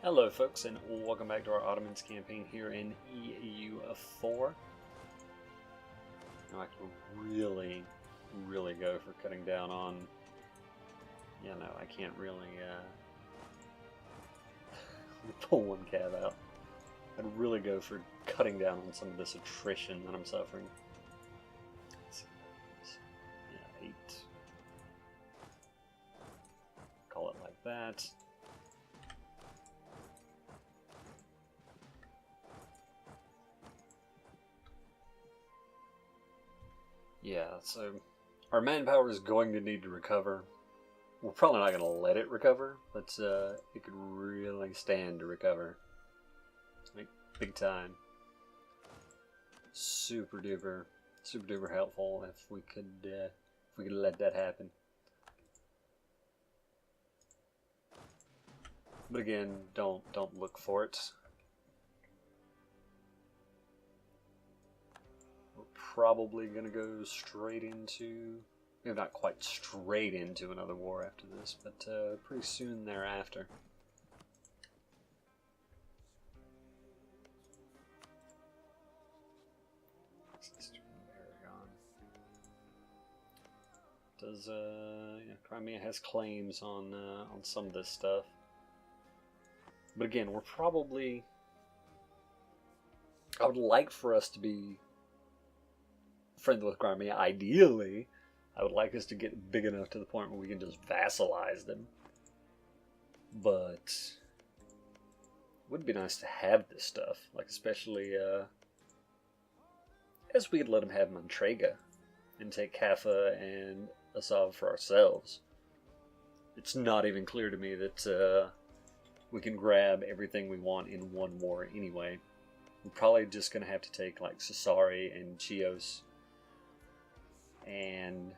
Hello folks, and welcome back to our Ottomans campaign here in EU4. Now I can really go for cutting down on... Yeah, no, I can't really pull one cab out. I'd really go for cutting down on some of this attrition that I'm suffering. Yeah, 8. Call it like that. Yeah, so our manpower is going to need to recover. We're probably not going to let it recover, but it could really stand to recover. Like, big time. Super duper helpful if we could let that happen. But again, don't look for it. Probably gonna go straight into, maybe not quite straight into another war after this, but pretty soon thereafter. Does yeah, Crimea has claims on some of this stuff, but again, we're probably. I would like for us to be friendly with Crimea. Ideally, I would like us to get big enough to the point where we can just vassalize them. But it would be nice to have this stuff, like especially as we could let them have Mantrega and take Kaffa and Asav for ourselves. It's not even clear to me that we can grab everything we want in one war anyway. We're probably just going to have to take like Sassari and Chios and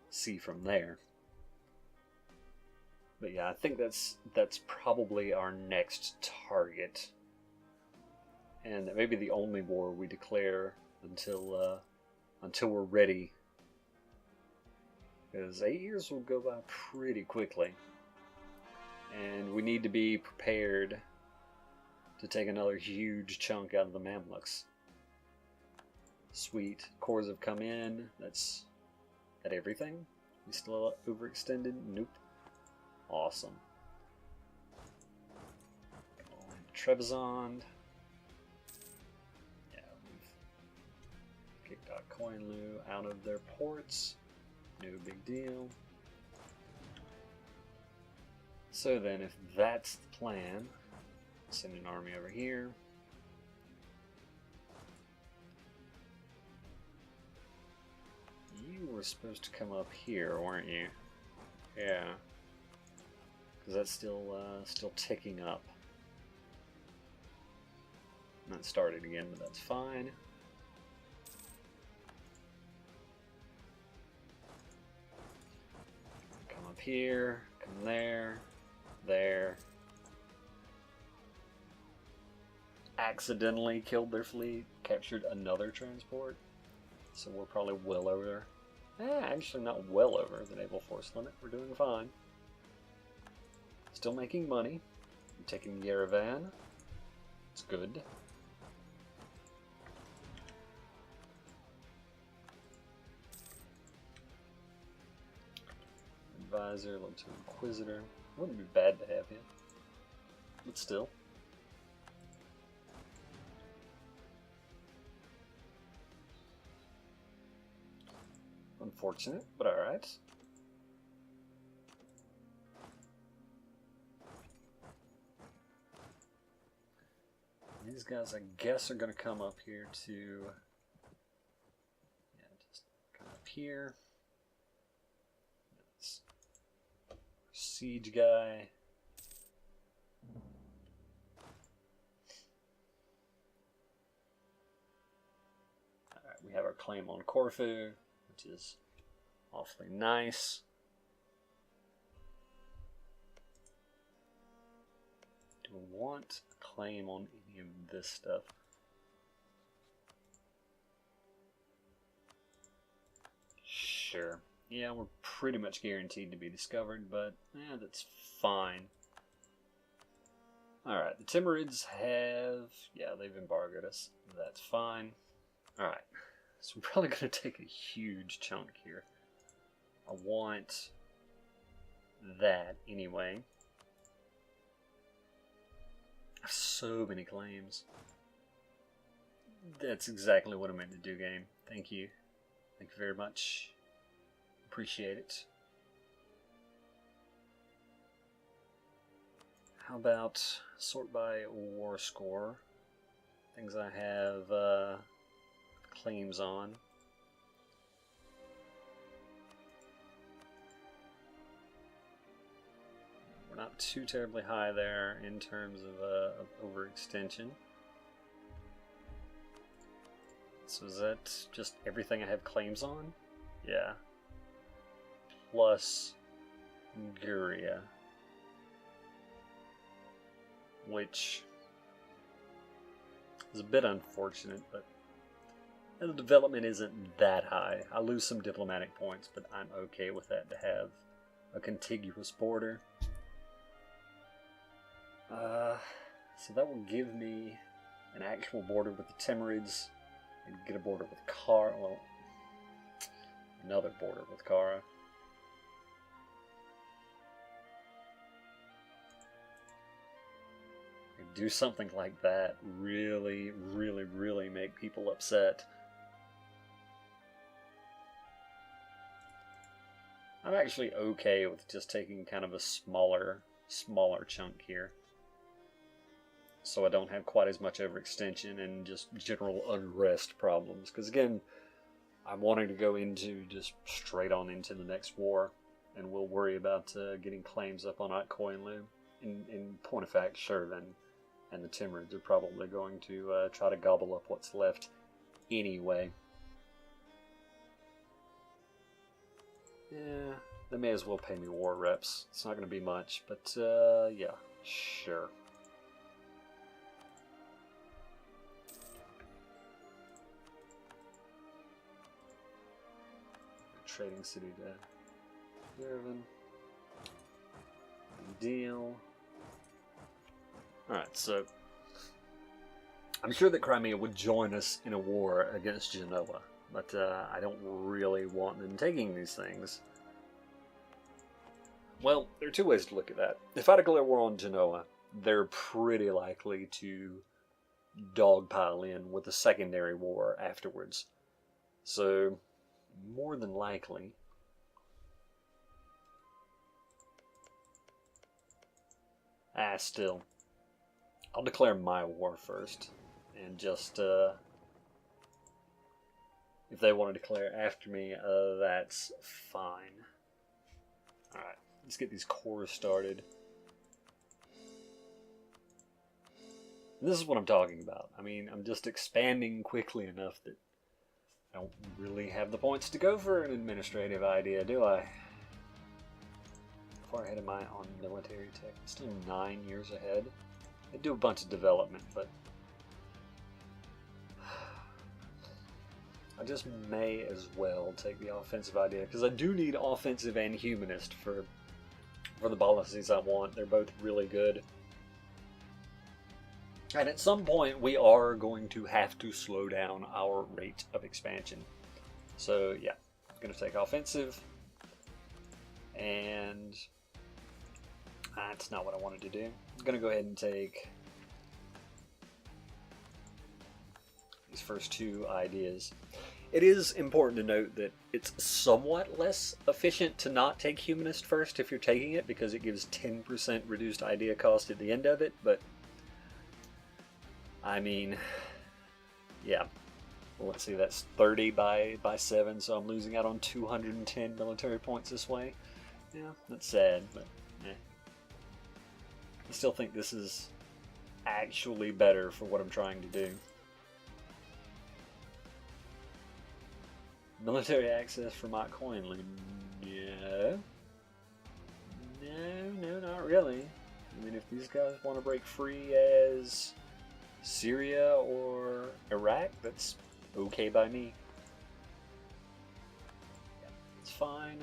see from there. But yeah, I think that's probably our next target, and that may be the only war we declare until we're ready. Because 8 years will go by pretty quickly, and we need to be prepared to take another huge chunk out of the Mamluks. Sweet. Cores have come in. That's at everything. We still overextended? Nope. Awesome. Trebizond. Yeah, we've kicked out Koinlu out of their ports. No big deal. So then, if that's the plan, send an army over here. You were supposed to come up here, weren't you? Yeah. Because that's still ticking up. Not started again, but that's fine. Come up here, come there, there. Accidentally killed their fleet, captured another transport. So we're probably well over. Actually not well over the naval force limit. We're doing fine. Still making money. I'm taking Yerevan. It's good. Advisor, level 2 Inquisitor. Wouldn't be bad to have him. But still. Unfortunate, but alright. These guys, I guess, are going to come up here to... Yeah, just come up here. That's siege guy. Alright, we have our claim on Corfu, which is awfully nice. Do we want a claim on any of this stuff? Sure. Yeah, we're pretty much guaranteed to be discovered, but yeah, that's fine. Alright, the Timurids have... yeah, they've embargoed us. That's fine. Alright, so we're probably going to take a huge chunk here. I want that anyway. I have so many claims. That's exactly what I meant to do, game. Thank you. Thank you very much. Appreciate it. How about sort by war score? Things I have claims on. We're not too terribly high there in terms of overextension. So is that just everything I have claims on? Yeah. Plus Guria. Which is a bit unfortunate, but the development isn't that high. I lose some diplomatic points, but I'm okay with that to have a contiguous border. So that will give me an actual border with the Timurids, and get a border with Kara. Well, another border with Kara. Do something like that really, really, really make people upset. I'm actually okay with just taking kind of a smaller chunk here, so I don't have quite as much overextension and just general unrest problems. Because again, I'm wanting to go into just straight on into the next war, and we'll worry about getting claims up on Otkoinlu. In point of fact, Shervan and the Timurids are probably going to try to gobble up what's left anyway. Yeah, they may as well pay me war reps. It's not going to be much, but yeah, sure. Trading city to Yerevan. Deal. Alright, so I'm sure that Crimea would join us in a war against Genoa, but I don't really want them taking these things. Well, there are two ways to look at that. If I declare war on Genoa, they're pretty likely to dogpile in with a secondary war afterwards. So, more than likely, still, I'll declare my war first, and just, if they want to declare after me, that's fine. Alright, let's get these cores started. And this is what I'm talking about. I mean, I'm just expanding quickly enough that I don't really have the points to go for an administrative idea, do I? How far ahead am I on military tech? I'm still 9 years ahead. I do a bunch of development, but I just may as well take the offensive idea, because I do need offensive and humanist for the policies I want. They're both really good. And at some point, we are going to have to slow down our rate of expansion. So, yeah, I'm going to take offensive. And that's not what I wanted to do. I'm going to go ahead and take these first two ideas. It is important to note that it's somewhat less efficient to not take humanist first if you're taking it, because it gives 10% reduced idea cost at the end of it, but I mean, yeah. Well, let's see, that's 30 by 7, so I'm losing out on 210 military points this way. Yeah, that's sad, but eh. I still think this is actually better for what I'm trying to do. Military access for my coin loot. Yeah. No, not really. I mean, if these guys want to break free as Syria or Iraq, that's okay by me. Yeah, it's fine.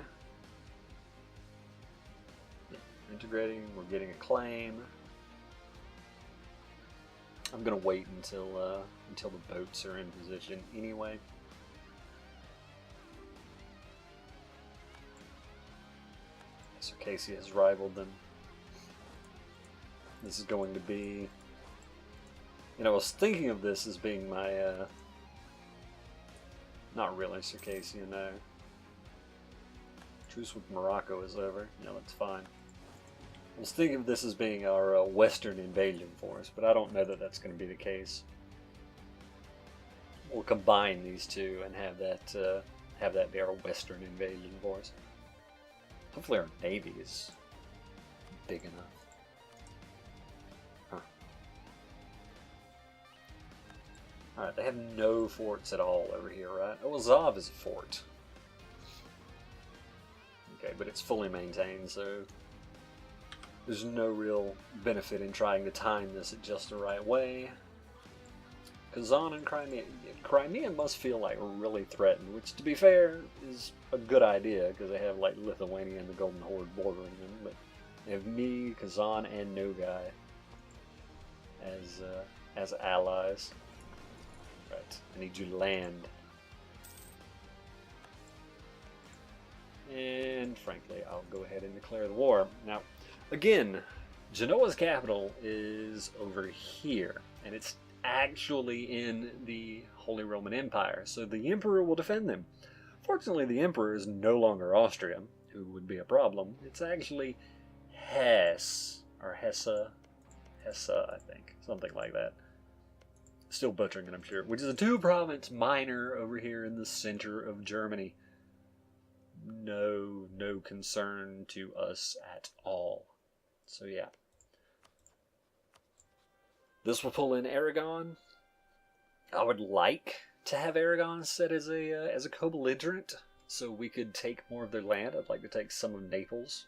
Yeah, integrating, we're getting a claim. I'm gonna wait until the boats are in position anyway. Circassia has rivaled them. This is going to be... You know, I was thinking of this as being my... Not really Circassia, no. Truce with Morocco is over. Yeah, that's fine. I was thinking of this as being our Western invasion force, but I don't know that that's going to be the case. We'll combine these two and have that be our Western invasion force. Hopefully our navy is big enough. Huh. Alright, they have no forts at all over here, right? Oh, Azov is a fort. Okay, but it's fully maintained, so there's no real benefit in trying to time this at just the right way. Kazan and Crimea must feel like really threatened, which, to be fair, is a good idea because they have like Lithuania and the Golden Horde bordering them. But they have me, Kazan, and Nogai as allies. Right, I need you to land. And frankly, I'll go ahead and declare the war. Now, again, Genoa's capital is over here, and it's actually in the Holy Roman Empire, so the Emperor will defend them. Fortunately, the Emperor is no longer Austria, who would be a problem. It's actually Hesse, or Hesse, I think, something like that. Still butchering it, I'm sure, which is a two-province minor over here in the center of Germany. No concern to us at all. So yeah. This will pull in Aragon. I would like to have Aragon set as a co-belligerent, so we could take more of their land. I'd like to take some of Naples.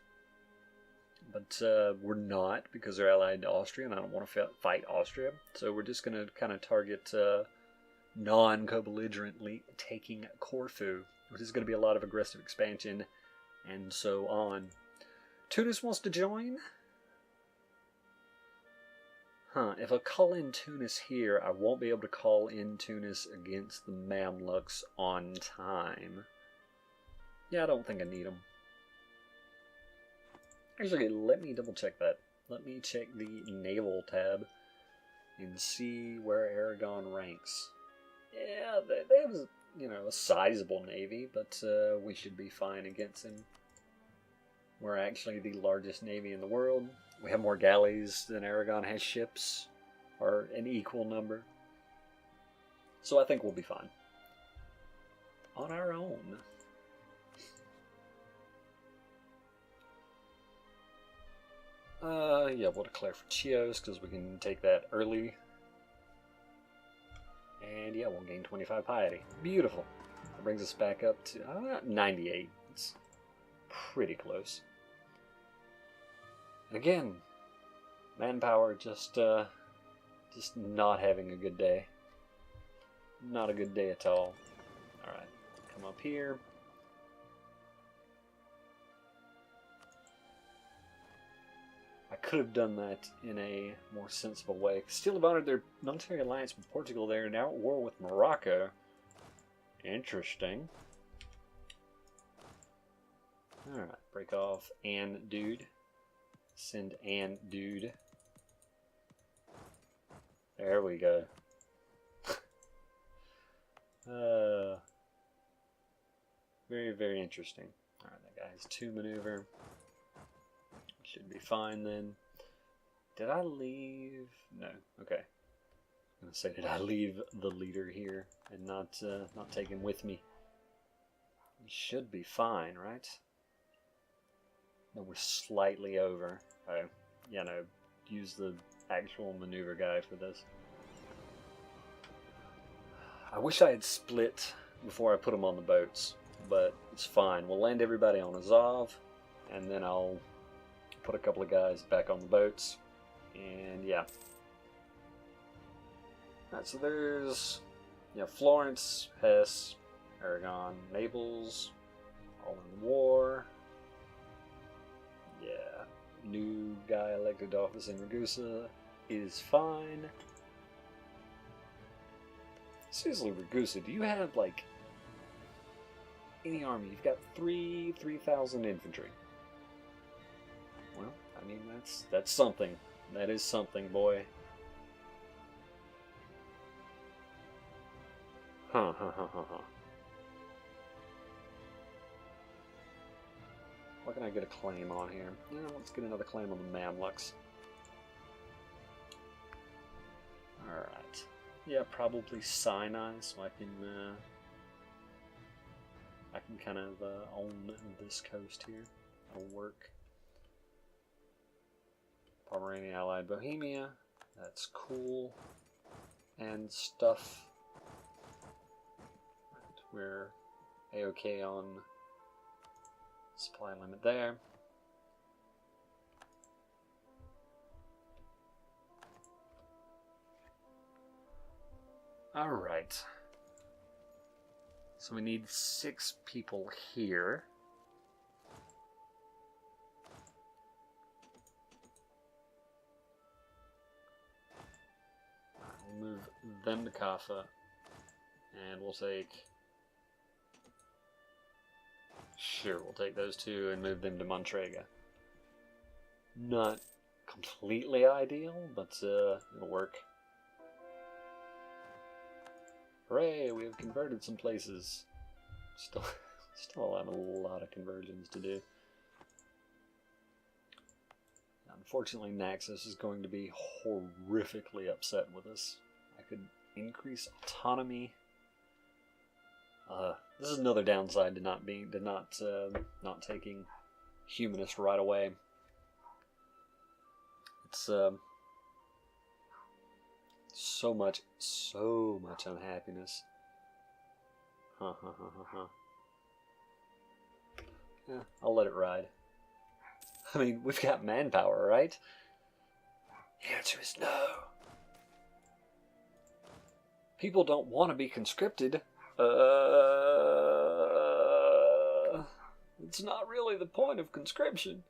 But we're not, because they're allied to Austria, and I don't want to fight Austria. So we're just going to kind of target non-co-belligerently taking Corfu, which is going to be a lot of aggressive expansion, and so on. Tunis wants to join? Huh, if I call in Tunis here, I won't be able to call in Tunis against the Mamluks on time. Yeah, I don't think I need them. Actually, let me double check that. Let me check the naval tab and see where Aragon ranks. Yeah, they have a sizable navy, but we should be fine against him. We're actually the largest navy in the world. We have more galleys than Aragon has ships, or an equal number. So I think we'll be fine. On our own. Yeah, we'll declare for Chios, because we can take that early. And yeah, we'll gain 25 piety. Beautiful. That brings us back up to 98. It's pretty close. And again, manpower just not having a good day. Not a good day at all. Alright, come up here. I could have done that in a more sensible way. Still have honored their military alliance with Portugal. They are now at war with Morocco. Interesting. Alright, break off An Dude. Send An Dude. There we go. Very, very interesting. Alright, that guy has 2 maneuver. Should be fine then. Did I leave? No. Okay. I'm gonna say, did I leave the leader here and not take him with me? He should be fine, right? No, we're slightly over. Oh, yeah, no. Use the actual maneuver guy for this. I wish I had split before I put them on the boats, but it's fine. We'll land everybody on Azov, and then I'll put a couple of guys back on the boats, and yeah. Alright, so there's Florence, Hesse, Aragon, Naples, all in war. Yeah, new guy elected to office in Ragusa is fine. Seriously, Ragusa, do you have, like, any army? You've got 3,000 infantry. Well, I mean, that's something. That is something, boy. Huh. What can I get a claim on here? Yeah, let's get another claim on the Mamluks. Alright. Yeah, probably Sinai, so I can kind of own this coast here. That'll work. Pomerania allied Bohemia. That's cool. And stuff. Right, we're A-OK on supply limit there. Alright. So we need 6 people here. We'll move them to Kaffa. And we'll take... Sure, we'll take those 2 and move them to Montrega. Not completely ideal, but it'll work. Hooray, we have converted some places. Still have a lot of conversions to do. Unfortunately, Naxos is going to be horrifically upset with us. I could increase autonomy. This is another downside to not taking humanist right away. It's so much unhappiness. Yeah, I'll let it ride. I mean, we've got manpower, right? The answer is no. People don't want to be conscripted. It's not really the point of conscription.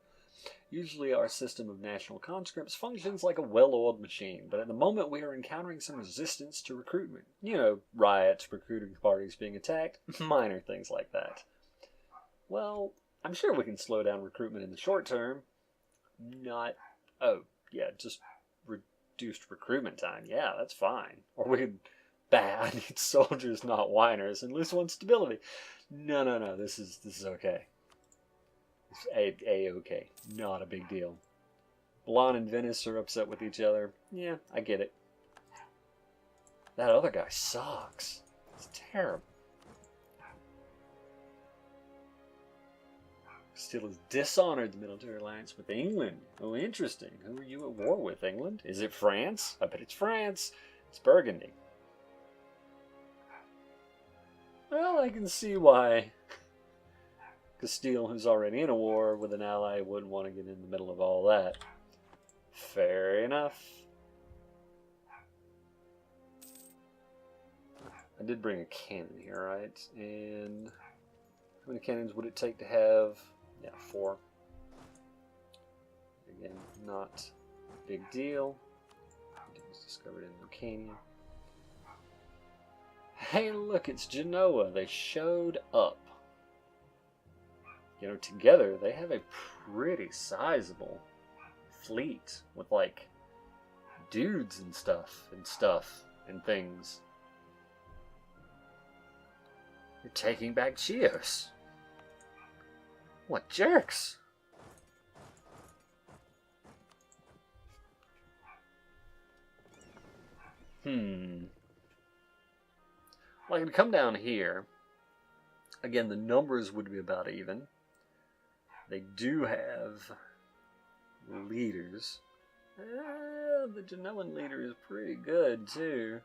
Usually our system of national conscripts functions like a well-oiled machine, but at the moment we are encountering some resistance to recruitment. You know, riots, recruiting parties being attacked, minor things like that. Well, I'm sure we can slow down recruitment in the short term. Just reduced recruitment time. Yeah, that's fine. Or we could, I need soldiers, not whiners, and lose 1 stability. No, this is okay. It's A-okay. Not a big deal. Milan and Venice are upset with each other. Yeah, I get it. That other guy sucks. It's terrible. Castile has dishonored the military alliance with England. Oh, interesting. Who are you at war with, England? Is it France? I bet it's France. It's Burgundy. Well, I can see why Castile, who's already in a war with an ally, wouldn't want to get in the middle of all that. Fair enough. I did bring a cannon here, right? And how many cannons would it take to have? Yeah, 4. Again, not a big deal. It was discovered in Lucania. Hey, look, it's Genoa. They showed up. You know, together they have a pretty sizable fleet with, like, dudes and stuff and things. You're taking back Chios. What jerks! Well, I can come down here. Again, the numbers would be about even. They do have leaders. The Genoan leader is pretty good, too.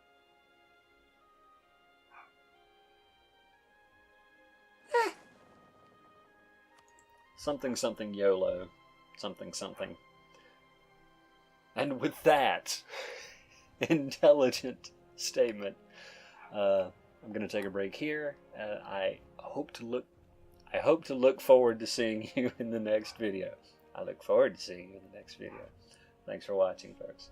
Something YOLO. Something. And with that intelligent statement, I'm going to take a break here. I hope to look forward to seeing you in the next video. I look forward to seeing you in the next video. Thanks for watching, folks.